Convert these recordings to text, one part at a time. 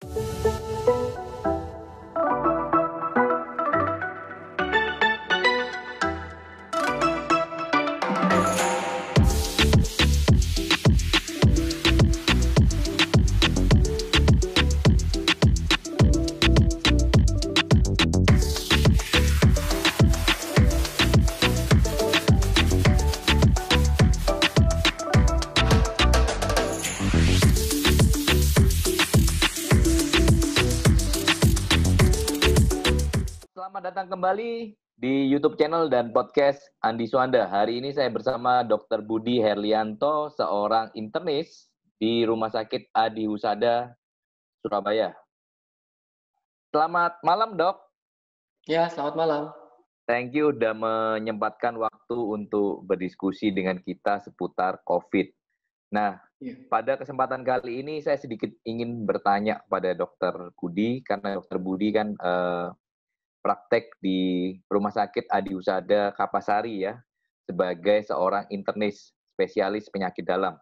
Selamat datang kembali di YouTube channel dan podcast Andi Suanda. Hari ini saya bersama Dr. Budi Herlianto, seorang internis di Rumah Sakit Adi Husada, Surabaya. Selamat malam, Dok. Ya, selamat malam. Thank you sudah menyempatkan waktu untuk berdiskusi dengan kita seputar COVID. Nah, pada kesempatan kali ini saya sedikit ingin bertanya kepada Dr. Budi, karena Dr. Budi kan praktek di Rumah Sakit Adi Husada Kapasari ya, sebagai seorang internis spesialis penyakit dalam.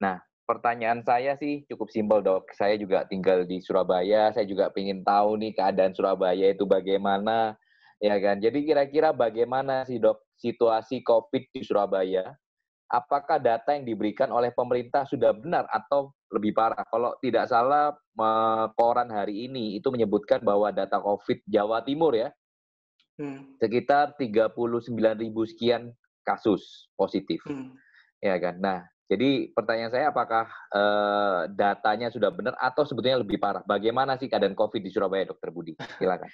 Nah, pertanyaan saya sih cukup simpel, Dok. Saya juga tinggal di Surabaya, saya juga ingin tahu nih keadaan Surabaya itu bagaimana, ya kan? Jadi kira-kira bagaimana sih, Dok, situasi COVID di Surabaya? Apakah data yang diberikan oleh pemerintah sudah benar atau lebih parah? Kalau tidak salah, koran hari ini itu menyebutkan bahwa data COVID Jawa Timur ya, sekitar 39.000 sekian kasus positif. Ya kan? Nah, jadi pertanyaan saya apakah datanya sudah benar atau sebetulnya lebih parah? Bagaimana sih keadaan COVID di Surabaya, Dr. Budi? Silakan.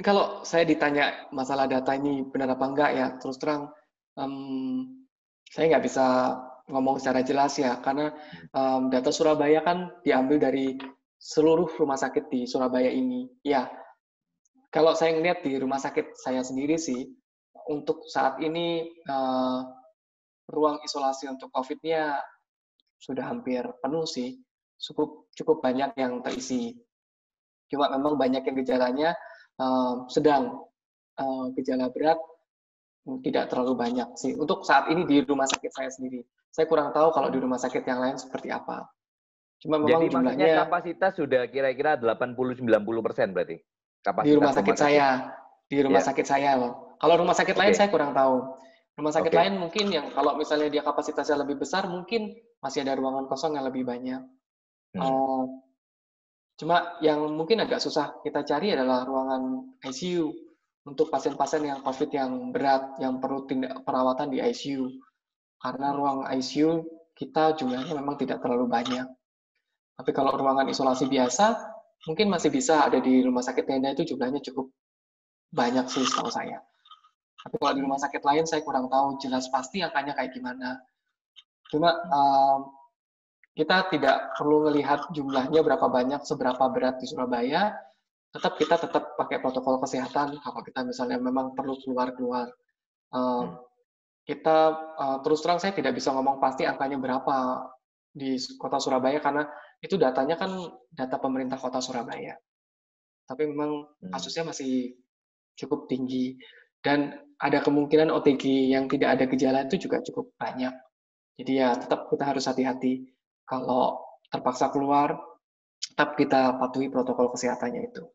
Kalau saya ditanya masalah data ini benar apa enggak ya, terus terang saya nggak bisa ngomong secara jelas ya, karena data Surabaya kan diambil dari seluruh rumah sakit di Surabaya ini. Ya, kalau saya ngelihat di rumah sakit saya sendiri sih, untuk saat ini ruang isolasi untuk COVID-nya sudah hampir penuh sih, cukup banyak yang terisi. Cuma memang banyak yang gejalanya sedang, gejala berat tidak terlalu banyak sih. Untuk saat ini di rumah sakit saya sendiri. Saya kurang tahu kalau di rumah sakit yang lain seperti apa. Cuma memang Jadi jumlahnya maksudnya kapasitas sudah kira-kira 80-90% berarti? di Kapasitas rumah sakit saya. Di rumah sakit saya. Kalau rumah sakit lain saya kurang tahu. Rumah sakit lain mungkin yang kalau misalnya dia kapasitasnya lebih besar, mungkin masih ada ruangan kosong yang lebih banyak. Cuma yang mungkin agak susah kita cari adalah ruangan ICU untuk pasien-pasien yang COVID yang berat, yang perlu perawatan di ICU. Karena ruang ICU kita jumlahnya memang tidak terlalu banyak. Tapi kalau ruangan isolasi biasa, mungkin masih bisa ada di rumah sakit tenda itu jumlahnya cukup banyak sih setahu saya. Tapi kalau di rumah sakit lain saya kurang tahu jelas pasti angkanya kayak gimana. Cuma kita tidak perlu melihat jumlahnya berapa banyak, seberapa berat di Surabaya, kita tetap pakai protokol kesehatan. Kalau kita misalnya memang perlu keluar-keluar, kita terus terang saya tidak bisa ngomong pasti angkanya berapa di kota Surabaya karena itu datanya kan data pemerintah kota Surabaya. Tapi memang kasusnya masih cukup tinggi dan ada kemungkinan OTG yang tidak ada gejala itu juga cukup banyak. Jadi ya tetap kita harus hati-hati kalau terpaksa keluar, tetap kita patuhi protokol kesehatannya itu.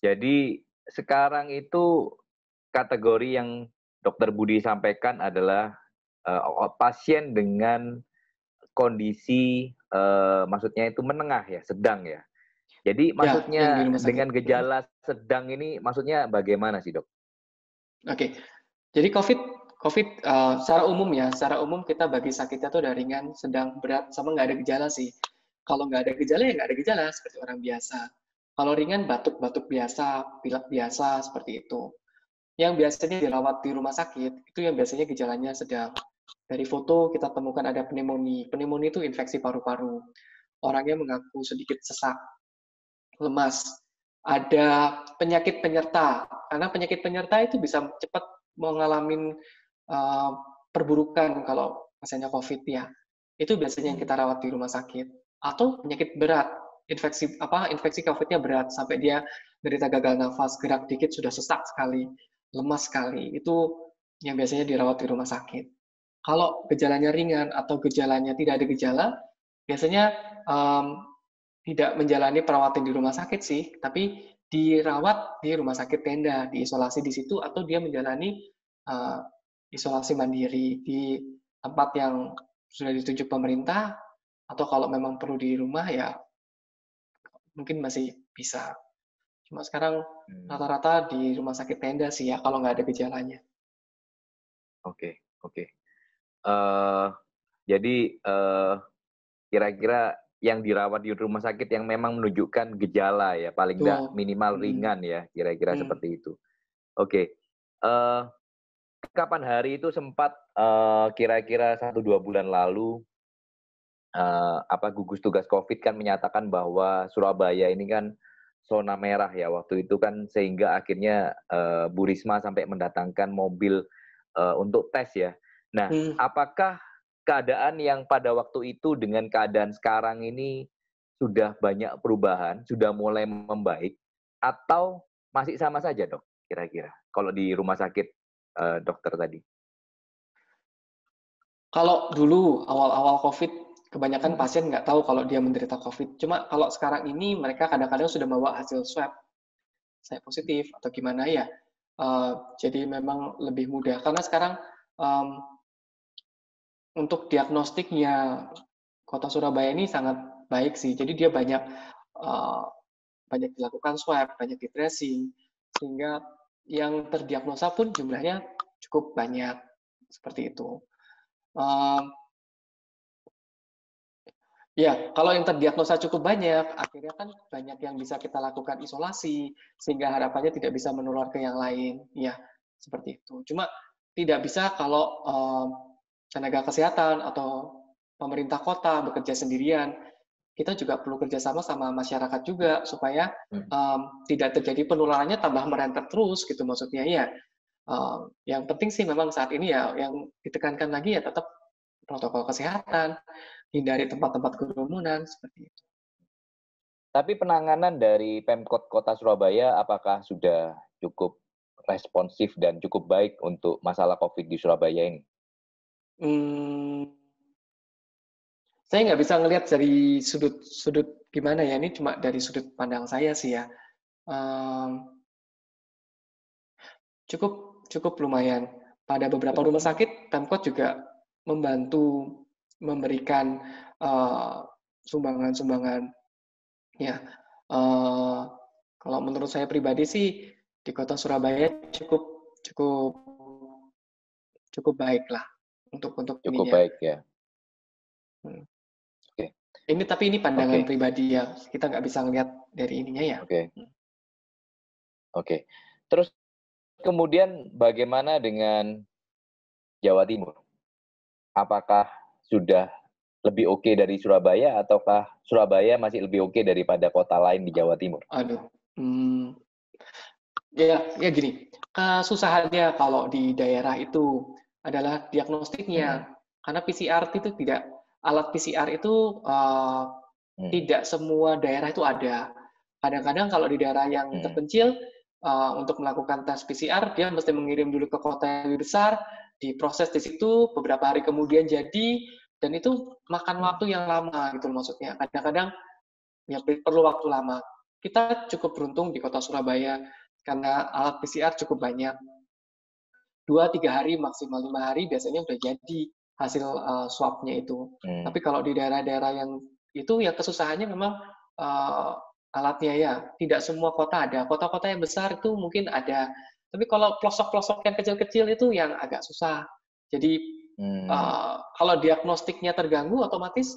Jadi sekarang itu kategori yang Dr. Budi sampaikan adalah pasien dengan kondisi maksudnya itu menengah ya, sedang ya. Jadi maksudnya dengan gejala sedang ini maksudnya bagaimana sih, Dok? Oke. Jadi COVID secara umum kita bagi sakitnya tuh dari ringan, sedang, berat, sama nggak ada gejala sih. Kalau nggak ada gejala ya nggak ada gejala seperti orang biasa. Kalau ringan batuk-batuk biasa, pilek biasa seperti itu. Yang biasanya dirawat di rumah sakit itu yang biasanya gejalanya sedang. Dari foto kita temukan ada pneumonia. Pneumonia itu infeksi paru-paru. Orangnya mengaku sedikit sesak, lemas. Ada penyakit penyerta. Karena penyakit penyerta itu bisa cepat mengalami perburukan kalau pasiennya COVID ya. Itu biasanya yang kita rawat di rumah sakit. Atau penyakit berat, infeksi COVID-nya berat sampai dia menderita gagal nafas, gerak dikit sudah sesak sekali, lemas sekali. Itu yang biasanya dirawat di rumah sakit. Kalau gejalanya ringan atau gejalanya tidak ada gejala, biasanya tidak menjalani perawatan di rumah sakit sih, tapi dirawat di rumah sakit tenda, diisolasi di situ, atau dia menjalani isolasi mandiri di tempat yang sudah ditunjuk pemerintah, atau kalau memang perlu di rumah ya mungkin masih bisa. Cuma sekarang rata-rata di rumah sakit tenda sih ya kalau nggak ada gejalanya. Oke. Jadi kira-kira yang dirawat di rumah sakit yang memang menunjukkan gejala ya, paling nggak minimal ringan ya, kira-kira seperti itu. Oke. Kapan hari itu sempat kira-kira 1-2 bulan lalu gugus tugas COVID kan menyatakan bahwa Surabaya ini kan zona merah ya waktu itu kan, sehingga akhirnya Bu Risma sampai mendatangkan mobil untuk tes ya. Nah, apakah keadaan yang pada waktu itu dengan keadaan sekarang ini sudah banyak perubahan, sudah mulai membaik, atau masih sama saja, Dok, kira-kira kalau di rumah sakit dokter tadi? Kalau dulu awal-awal COVID, kebanyakan pasien nggak tahu kalau dia menderita COVID. Cuma kalau sekarang ini mereka kadang-kadang sudah bawa hasil swab, saya positif atau gimana ya. Jadi memang lebih mudah karena sekarang untuk diagnostiknya Kota Surabaya ini sangat baik sih. Jadi dia banyak dilakukan swab, banyak di tracing, sehingga yang terdiagnosa pun jumlahnya cukup banyak seperti itu. Ya, kalau yang terdiagnosa cukup banyak, akhirnya kan banyak yang bisa kita lakukan isolasi, sehingga harapannya tidak bisa menular ke yang lain. Ya, seperti itu. Cuma tidak bisa kalau tenaga kesehatan atau pemerintah kota bekerja sendirian. Kita juga perlu kerjasama sama masyarakat juga, supaya tidak terjadi penularannya tambah merentet terus, gitu maksudnya ya. Yang penting sih memang saat ini ya, yang ditekankan lagi ya tetap protokol kesehatan, hindari tempat-tempat kerumunan, seperti itu. Tapi penanganan dari Pemkot Kota Surabaya apakah sudah cukup responsif dan cukup baik untuk masalah COVID di Surabaya ini? Saya nggak bisa ngelihat dari sudut gimana ya, ini cuma dari sudut pandang saya sih ya. Cukup lumayan. Pada beberapa rumah sakit, Pemkot juga membantu memberikan sumbangan-sumbangan. Ya, kalau menurut saya pribadi sih di Kota Surabaya cukup baik lah untuk Cukup ininya. baik ya. Oke. Tapi ini pandangan pribadi ya, kita nggak bisa ngelihat dari ininya ya. Oke. Terus kemudian bagaimana dengan Jawa Timur? Apakah sudah lebih oke dari Surabaya, ataukah Surabaya masih lebih oke daripada kota lain di Jawa Timur? Ya gini, kesusahannya kalau di daerah itu adalah diagnostiknya, karena PCR itu alat PCR itu tidak semua daerah itu ada. Kadang-kadang kalau di daerah yang terpencil, untuk melakukan tes PCR, dia mesti mengirim dulu ke kota yang lebih besar, diproses di situ, beberapa hari kemudian jadi, dan itu makan waktu yang lama gitu maksudnya. Kadang-kadang ya perlu waktu lama. Kita cukup beruntung di Kota Surabaya karena alat PCR cukup banyak. 2-3 hari, maksimal 5 hari biasanya udah jadi hasil swab-nya itu. Tapi kalau di daerah-daerah yang itu ya kesusahannya memang alatnya ya. Tidak semua kota ada. Kota-kota yang besar itu mungkin ada. Tapi kalau pelosok-pelosok yang kecil-kecil itu yang agak susah. Jadi kalau diagnostiknya terganggu, otomatis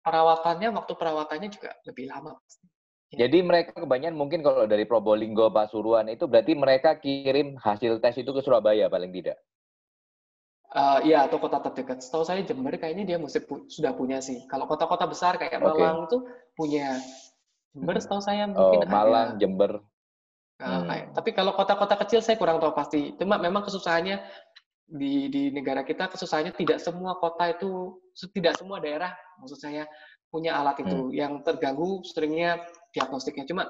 waktu perawatannya juga lebih lama. Jadi mereka kebanyakan mungkin kalau dari Probolinggo, Pasuruan itu berarti mereka kirim hasil tes itu ke Surabaya paling tidak? Iya, atau kota terdekat. Setahu saya Jember kayaknya dia sudah punya sih. Kalau kota-kota besar kayak Malang itu punya. Jember setahu saya mungkin ada. Malang, Jember. Tapi kalau kota-kota kecil saya kurang tahu pasti. Cuma memang kesusahannya di negara kita, kesusahannya tidak semua kota itu, tidak semua daerah maksud saya punya alat itu. Yang terganggu seringnya diagnostiknya. Cuma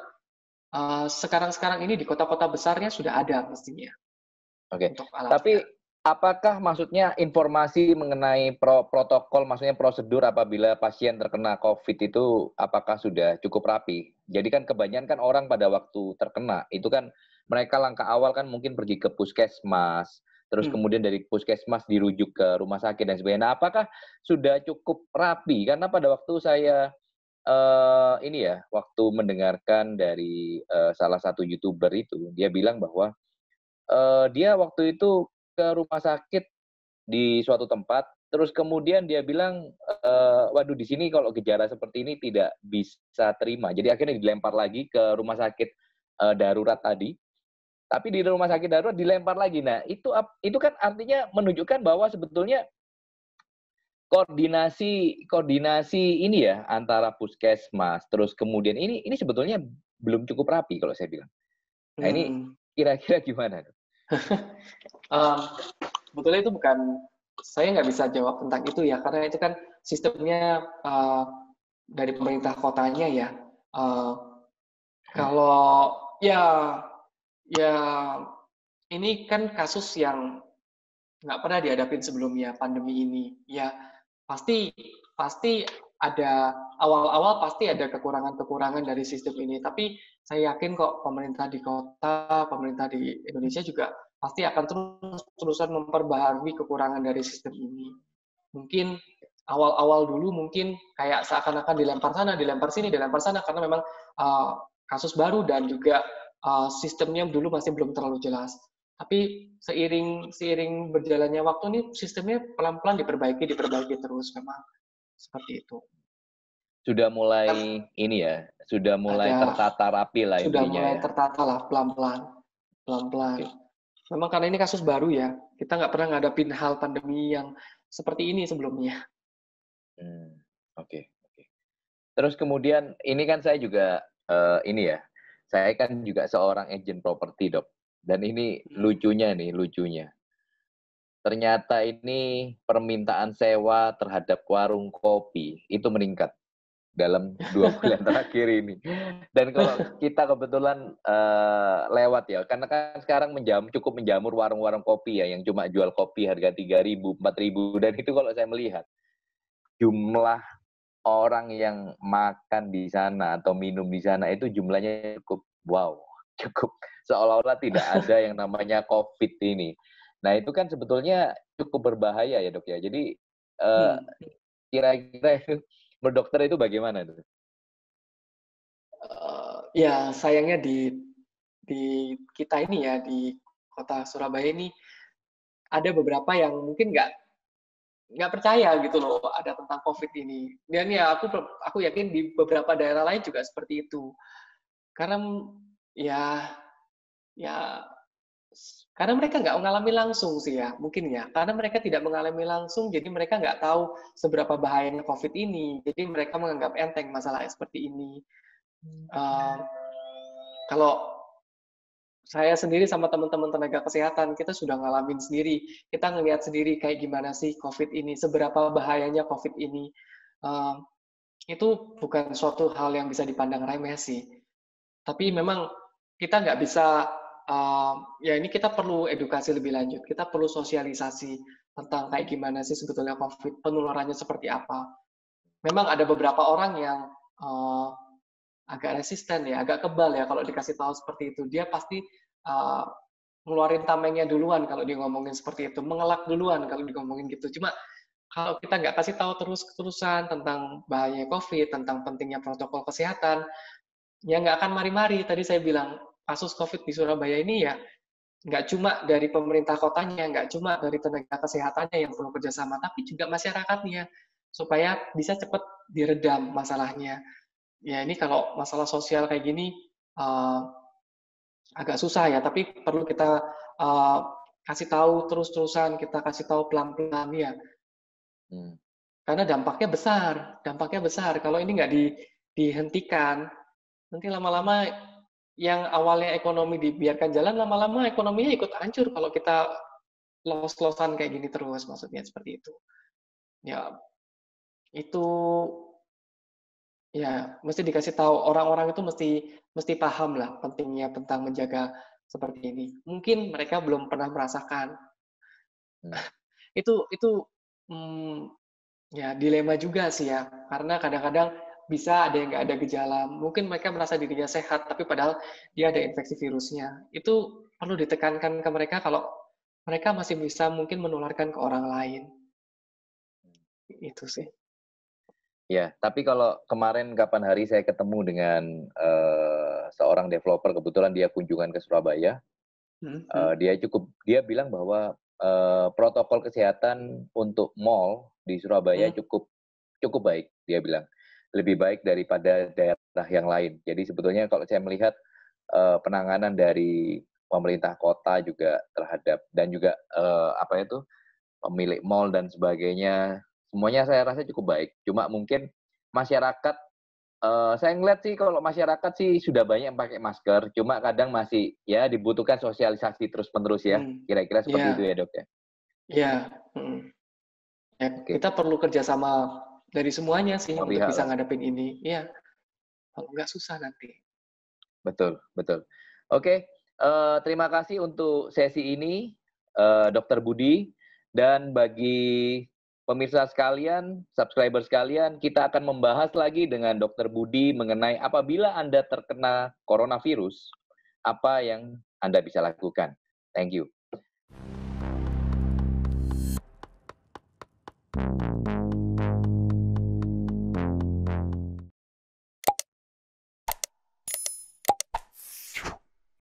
sekarang ini di kota-kota besarnya sudah ada pastinya. Oke. Tapi apakah maksudnya informasi mengenai protokol, maksudnya prosedur apabila pasien terkena COVID itu apakah sudah cukup rapi? Jadi kan kebanyakan kan orang pada waktu terkena itu kan mereka langkah awal kan mungkin pergi ke puskesmas, terus kemudian dari puskesmas dirujuk ke rumah sakit dan sebagainya. Nah, apakah sudah cukup rapi? Karena pada waktu saya ini ya, waktu mendengarkan dari salah satu YouTuber itu, dia bilang bahwa dia waktu itu ke rumah sakit di suatu tempat, terus kemudian dia bilang, "Waduh di sini kalau gejala seperti ini tidak bisa terima." Jadi akhirnya dilempar lagi ke rumah sakit, darurat tadi, tapi di rumah sakit darurat dilempar lagi. Nah itu kan artinya menunjukkan bahwa sebetulnya koordinasi koordinasi ini ya, antara puskesmas, terus kemudian ini sebetulnya belum cukup rapi kalau saya bilang. Nah ini Hmm. kira-kira gimana? Sebetulnya itu bukan, saya nggak bisa jawab tentang itu ya, karena itu kan sistemnya dari pemerintah kotanya ya. Kalau ya ini kan kasus yang nggak pernah dihadapin sebelumnya, pandemi ini. Ya pasti ada awal-awal pasti ada kekurangan-kekurangan dari sistem ini. Tapi saya yakin kok pemerintah di kota, pemerintah di Indonesia juga pasti akan terus-terusan memperbaharui kekurangan dari sistem ini. Mungkin awal-awal dulu mungkin kayak seakan-akan dilempar sana, dilempar sini, dilempar sana, karena memang kasus baru dan juga sistemnya dulu masih belum terlalu jelas. Tapi seiring berjalannya waktu ini sistemnya pelan-pelan diperbaiki terus memang seperti itu. Sudah Kan mulai ini ya, sudah mulai ada tertata rapi lah sudah intinya mulai ya. tertata lah pelan-pelan. Oke. Memang karena ini kasus baru ya, kita nggak pernah ngadapin hal pandemi yang seperti ini sebelumnya. Oke oke. Terus kemudian ini kan saya juga, ini ya, saya kan juga seorang agen properti, Dok. Dan ini lucunya. Ternyata ini permintaan sewa terhadap warung kopi itu meningkat dalam 2 bulan terakhir ini. Dan kalau kita kebetulan, lewat ya, karena kan sekarang cukup menjamur warung-warung kopi ya, yang cuma jual kopi harga 3.000, 4.000, dan itu kalau saya melihat jumlah orang yang makan di sana atau minum di sana itu jumlahnya cukup wow, cukup seolah-olah tidak ada yang namanya COVID ini. Nah, itu kan sebetulnya cukup berbahaya ya, Dok, ya. Jadi, eee, Hmm. kira-kira itu menurut dokter itu bagaimana tuh? Ya sayangnya di kita ini ya, di kota Surabaya ini ada beberapa yang mungkin nggak percaya gitu loh ada tentang COVID ini. Dan ya aku yakin di beberapa daerah lain juga seperti itu. Karena ya ya karena mereka nggak mengalami langsung sih ya, mungkin ya. Karena mereka tidak mengalami langsung, jadi mereka nggak tahu seberapa bahayanya COVID ini. Jadi mereka menganggap enteng masalah seperti ini. Uh, kalau saya sendiri sama teman-teman tenaga kesehatan, kita sudah ngalamin sendiri. Kita ngelihat sendiri kayak gimana sih COVID ini, seberapa bahayanya COVID ini. Uh, itu bukan suatu hal yang bisa dipandang remeh sih. Tapi memang kita nggak bisa, ya ini kita perlu edukasi lebih lanjut. Kita perlu sosialisasi tentang kayak gimana sih sebetulnya COVID, penularannya seperti apa. Memang ada beberapa orang yang agak resisten ya, agak kebal ya kalau dikasih tahu seperti itu. Dia pasti uh, ngeluarin tamengnya duluan kalau dia ngomongin seperti itu, mengelak duluan kalau dia ngomongin gitu. Cuma kalau kita nggak kasih tahu terus-terusan tentang bahaya COVID, tentang pentingnya protokol kesehatan, ya nggak akan mari-mari. Tadi saya bilang, kasus COVID di Surabaya ini ya nggak cuma dari pemerintah kotanya, nggak cuma dari tenaga kesehatannya yang perlu kerjasama, tapi juga masyarakatnya, supaya bisa cepat diredam masalahnya. Ya ini kalau masalah sosial kayak gini agak susah ya, tapi perlu kita kasih tahu terus-terusan, kita kasih tahu pelan-pelan ya. Karena dampaknya besar. Kalau ini nggak dihentikan, nanti lama-lama yang awalnya ekonomi dibiarkan jalan, lama-lama ekonominya ikut hancur kalau kita los-losan kayak gini terus, maksudnya seperti itu. Ya, itu ya mesti dikasih tahu, orang-orang itu mesti paham lah pentingnya tentang menjaga seperti ini. Mungkin mereka belum pernah merasakan. Itu ya dilema juga sih ya, karena kadang-kadang bisa ada yang nggak ada gejala. Mungkin mereka merasa dirinya sehat, tapi padahal dia ada infeksi virusnya. Itu perlu ditekankan ke mereka kalau mereka masih bisa mungkin menularkan ke orang lain. Itu sih. Ya, tapi kalau kemarin kapan hari saya ketemu dengan seorang developer, kebetulan dia kunjungan ke Surabaya, dia bilang bahwa protokol kesehatan untuk mall di Surabaya cukup baik, dia bilang. Lebih baik daripada daerah yang lain. Jadi sebetulnya kalau saya melihat penanganan dari pemerintah kota juga terhadap, dan juga pemilik mall dan sebagainya, semuanya saya rasa cukup baik. Cuma mungkin masyarakat, saya ngeliat sih kalau masyarakat sih sudah banyak yang pakai masker, cuma kadang masih ya dibutuhkan sosialisasi terus-menerus ya. Kira-kira seperti itu ya, Dok ya? Iya. Ya, kita perlu kerjasama dari semuanya sih untuk bisa ngadepin ini. Iya. Kalau nggak susah nanti. Betul, betul. Oke, terima kasih untuk sesi ini, Dr. Budi. Dan bagi pemirsa sekalian, subscriber sekalian, kita akan membahas lagi dengan Dr. Budi mengenai apabila Anda terkena coronavirus, apa yang Anda bisa lakukan. Thank you.